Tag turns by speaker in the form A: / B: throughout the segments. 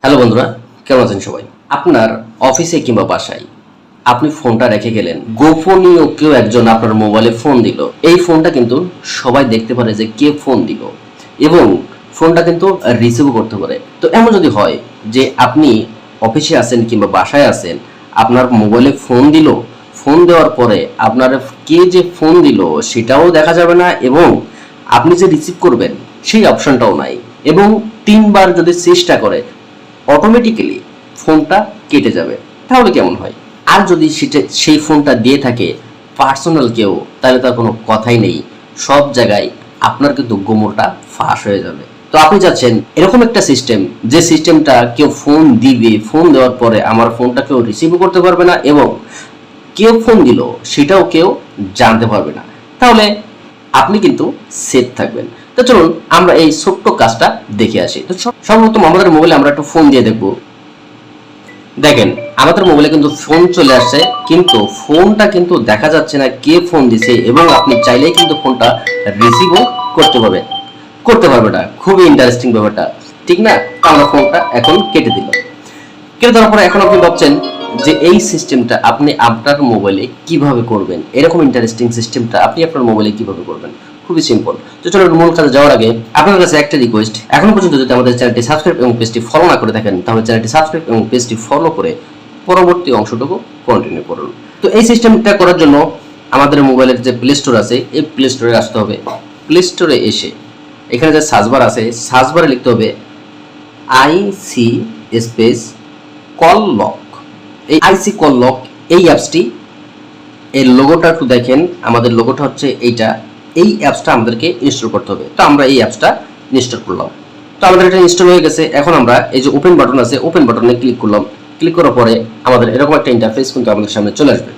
A: Hello বন্ধুরা, কেমন আছেন সবাই? আপনার অফিসে কিংবা বাসায় আপনি ফোনটা রেখে গেলেন, গোপনীয় কেউ একজন আপনার মোবাইলে ফোন দিল। এই ফোনটা কিন্তু সবাই দেখতে পারে যে কে ফোন দিল এবং ফোনটা কিন্তু রিসিভ করতে পারে। তো এমন যদি হয় যে আপনি অফিসে আছেন কিংবা বাসায় আছেন, আপনার মোবাইলে ফোন দিল, ফোন দেওয়ার পরে আপনার কে যে ফোন দিল সেটাও দেখা যাবে না এবং আপনি যে রিসিভ করবেন সেই অপশনটাও নাই এবং 3বার যদি চেষ্টা করে অটোমেটিক্যালি ফোনটা কেটে যাবে। তাহলে কেমন হয়? আর যদি সেই ফোনটা দিয়ে থাকে পার্সোনাল কেউ, তাহলে তার কোনো কথাই নেই, সব জায়গায় আপনার কিন্তু গোমরটা ফাঁস হয়ে যাবে। তো আপনি চাচ্ছেন এরকম একটা সিস্টেম, যে সিস্টেমটা কেউ ফোন দিবে, ফোন দেওয়ার পরে আমার ফোনটা কেউ রিসিভ করতে পারবে না এবং কেউ ফোন দিল সেটাও কেউ জানতে পারবে না। তাহলে আপনি কিন্তু সেফ থাকবেন। তো চলুন আমরা এই ছোট্ট কাজটা দেখে আসি। তো সর্বপ্রথম আমাদের মোবাইলে আমরা একটু ফোন দিয়ে দেখব। দেখেন আমাদের মোবাইলে কিন্তু ফোন চলে আসছে, কিন্তু ফোনটা কিন্তু দেখা যাচ্ছে না কে ফোন দিছে এবং আপনি চাইলেই কিন্তু ফোনটা রিসিভও করতে পারবে না। খুবই ইন্টারেস্টিং ব্যাপারটা, ঠিক না? আমরা ফোনটা এখন কেটে দিলাম। কেটে দেওয়ার পরে এখন আপনি ভাবছেন যে এই সিস্টেমটা আপনি আপনার মোবাইলে কিভাবে করবেন। এরকম ইন্টারেস্টিং সিস্টেমটা আপনি আপনার মোবাইলে কিভাবে করবেন? খুবই সিম্পল। তো চলুন মূল কাজে যাওয়ার আগে আপনার কাছে একটা রিকোয়েস্ট, এখন পর্যন্ত যদি আমাদের চ্যানেলটি সাবস্ক্রাইব এবং পেজটি ফলো না করে থাকেন, তাহলে চ্যানেলটি সাবস্ক্রাইব এবং পেজটি ফলো করে পরবর্তী অংশটুকু কন্টিনিউ করুন। তো এই সিস্টেমটা করার জন্য আমাদের মোবাইলের যে প্লে স্টোর আছে, এই প্লে স্টোরে আসতে হবে। প্লে স্টোরে এসে এখানে যে সার্চবার আছে, সার্চবারে লিখতে হবে আইসি স্পেস কল লক। এই আইসি কল লক এই অ্যাপসটি, এর লোগোটা একটু দেখেন, আমাদের লোগোটা হচ্ছে এইটা। এই অ্যাপসটা আমাদেরকে ইনস্টল করতে হবে। তো আমরা এই অ্যাপসটা ইনস্টল করলাম। তো আমাদের এটা ইনস্টল হয়ে গেছে। এখন আমরা এই যে ওপেন বাটন আছে, ওপেন বাটনে ক্লিক করলাম। ক্লিক করার পরে আমাদের এরকম একটা ইন্টারফেস কিন্তু আমাদের সামনে চলে আসবে।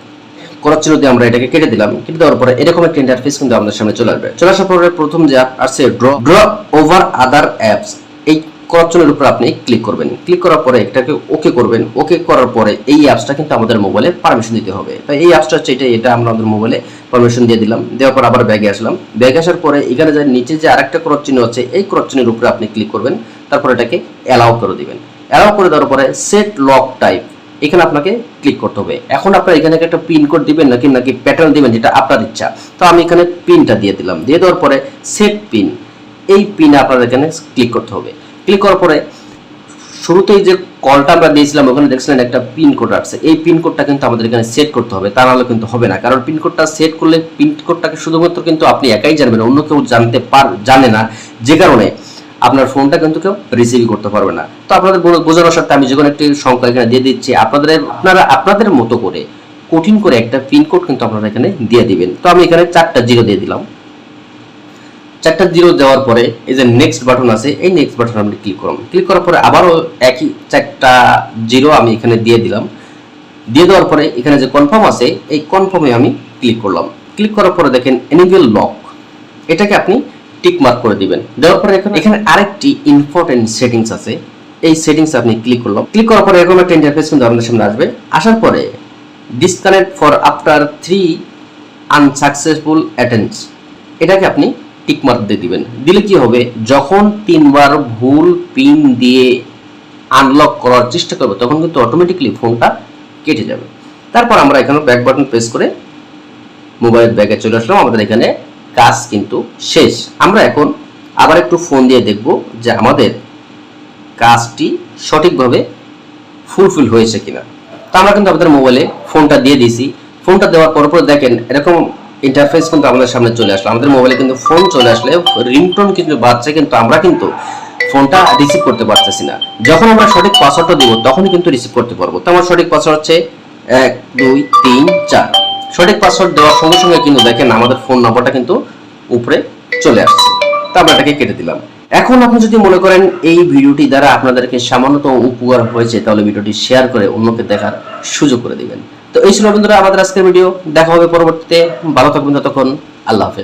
A: করার জন্য আমরা এটাকে কেটে দিলাম। কেটে দেওয়ার পরে এরকম একটা ইন্টারফেস কিন্তু আমাদের সামনে চলে আসবে। চলে আসার পরে প্রথম যে অ্যাপ আছে ড্র ওভার আদার অ্যাপস, এই করার উপর আপনি ক্লিক করবেন। ক্লিক করার পরে এটাকে ওকে করবেন। ওকে করার পরে এই অ্যাপসটা কিন্তু আমাদের মোবাইলে পারমিশন দিতে হবে। তাই এই অ্যাপসটা হচ্ছে এটা আমরা আমাদের মোবাইলে পারমিশন দিয়ে দিলাম। দেওয়ার পর আবার ব্যাগে আসলাম। ব্যাগে আসার পরে এখানে যে নিচে যে আরেকটা ক্রস চিহ্ন আছে, এই ক্রস চিহ্নের উপরে আপনি ক্লিক করবেন। তারপর এটাকে অ্যালাউ করে দিবেন। অ্যালাউ করে দেওয়ার পরে সেট লক টাইপ, এখানে আপনাকে ক্লিক করতে হবে। এখন আপনারা এখানে একটা পিন কোড দিবেন নাকি প্যাটার্ন দিবেন, যেটা আপনার ইচ্ছা। তো আমি এখানে পিনটা দিয়ে দিলাম। দিয়ে দেওয়ার পরে সেট পিন, এই পিনে আপনারা এখানে ক্লিক করতে হবে। ক্লিক করার পরে শুরুতেই যে কলটা আমরা দিয়েছিলাম ওখানে দেখছিলেন একটা পিন কোড আসছে, এই পিন কোডটা কিন্তু আমাদের এখানে সেট করতে হবে, তা নাহলে কিন্তু হবে না। কারণ পিন কোডটা সেট করলে পিন কোডটাকে শুধুমাত্র কিন্তু আপনি একাই জানবেন, অন্য কেউ জানে না, যে কারণে আপনার ফোনটা কিন্তু কেউ রিসিভ করতে পারবে না। তো আপনাদের বোঝানোর সাথে আমি যে কোনো একটি সংখ্যা এখানে দিয়ে দিচ্ছি, আপনারা আপনাদের মতো করে কঠিন করে একটা পিন কোড কিন্তু আপনারা এখানে দিয়ে দিবেন। তো আমি এখানে 4টা 0 দিয়ে দিলাম। 4টা 0 দেওয়ার পরে এই যে নেক্সট বাটন আছে, এই নেক্সট বাটন আপনি ক্লিক করুন। ক্লিক করার পরে আবারও একই 4টা 0 আমি এখানে দিয়ে দিলাম। দিয়ে দেওয়ার পরে এখানে যে কনফার্ম আছে, এই কনফার্মে আমি ক্লিক করলাম। ক্লিক করার পরে দেখেন এনেবল লক, এটাকে আপনি টিক মার্ক করে দিবেন। দেওয়ার পরে এখানে আরেকটি ইম্পর্টেন্ট সেটিংস আছে, এই সেটিংস আপনি ক্লিক করলাম। ক্লিক করার পরে এরকম একটা ইন্টারফেস কিন্তু আপনাদের সামনে আসবে। আসার পরে disconnect for after 3 unsuccessful attempts, এটাকে আপনি টিক মার্ক দিয়ে দিবেন। দিলে কি হবে, যখন 3বার ভুল পিন দিয়ে আনলক করার চেষ্টা করবে তখন কিন্তু অটোমেটিক্যালি ফোনটা কেটে যাবে। তারপর আমরা এখানে ব্যাক বাটন প্রেস করে মোবাইল ব্যাগে চলে আসলাম। আমাদের এখানে কাজ কিন্তু শেষ। আমরা এখন আবার একটু ফোন দিয়ে দেখব যে আমাদের কাজটি সঠিকভাবে ফুলফিল হয়েছে কিনা। তো আমরা কিন্তু আমাদের মোবাইলে ফোনটা দিয়ে দিয়েছি। ফোনটা দেওয়ার পর দেখেন এরকম ইন্টারফেস কিন্তু আমাদের সামনে চলে আসলো। আমাদের মোবাইলে কিন্তু ফোন চলে আসলে রিংটোন কিন্তু বাজছে, কিন্তু আমরা কিন্তু ফোনটা রিসিভ করতে পারতেছি না। যখন আমরা সঠিক পাসওয়ার্ডটা দিব তখনই কিন্তু রিসিভ করতে পারবো। তো আমার সঠিক পাসওয়ার্ড হচ্ছে 1 2 3 4। সঠিক পাসওয়ার্ড দেওয়ার সঙ্গে সঙ্গে কিন্তু দেখেন আমাদের ফোন নাম্বারটা কিন্তু উপরে চলে আসছে। তো আমরা এটাকে কেটে দিলাম। এখন আপনি যদি মনে করেন এই ভিডিওটি দ্বারা আপনাদেরকে সামান্যতম উপকার হয়েছে, তাহলে ভিডিওটি শেয়ার করে অন্যকে দেখার সুযোগ করে দিবেন। তো এই ছিল বন্ধুরা আমাদের আজকের ভিডিও। দেখা হবে পরবর্তীতে। ভালো থাকবেন, ততক্ষণ আল্লাহ হাফেজ।